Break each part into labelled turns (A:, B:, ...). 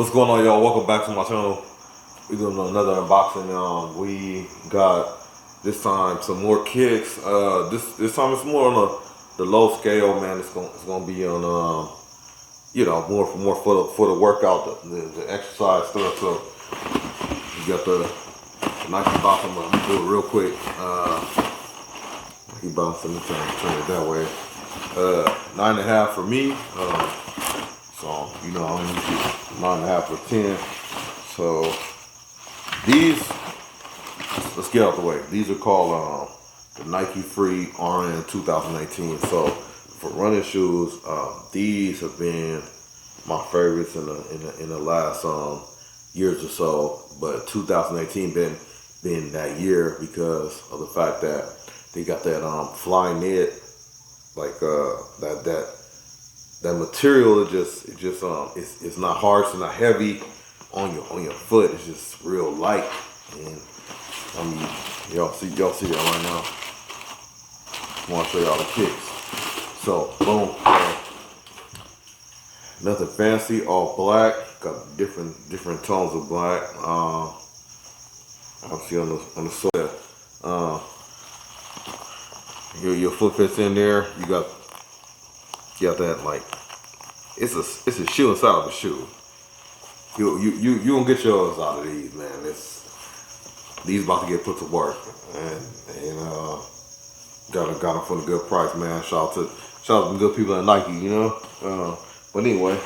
A: What's going on, y'all? Welcome back to my channel. We're doing another unboxing. We got this time some more kicks. This time it's more on the low scale, man. It's gonna be on you know, more for the workout, the exercise stuff. So you got the Nike box. I'm gonna do it real quick. Nike box. Let me turn it that way. 9.5 for me. So, you know, I'm usually 9.5 or 10. So, these, let's get out the way. These are called the Nike Free RN 2018. So, for running shoes, these have been my favorites in the last years or so. But 2018 been that year because of the fact that they got that fly knit, like that material. It's not harsh, it's not heavy on your foot. It's just real light, and I mean, y'all see that right now. I want to show y'all the kicks. So boom, nothing fancy, all black. Got different tones of black. I'll see on the sole. Your foot fits in there. You got that, like, it's a shoe inside of a shoe. You gonna get yours out of these, man. These about to get put to work, and got them for a good price, man. Shout out to the good people at Nike, you know. But anyway,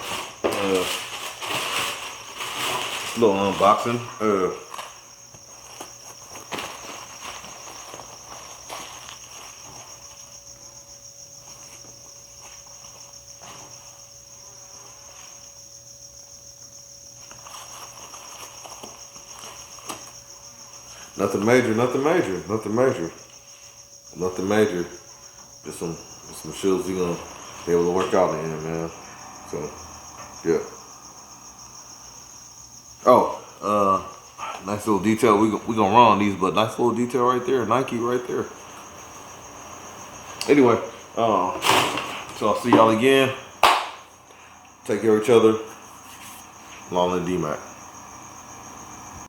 A: little unboxing. Nothing major. Just some shoes you're gonna be able to work out in, man. So, yeah. Oh, nice little detail. We gonna run on these, but nice little detail right there. Nike right there. Anyway, so I'll see y'all again. Take care of each other. Long and D-Mac.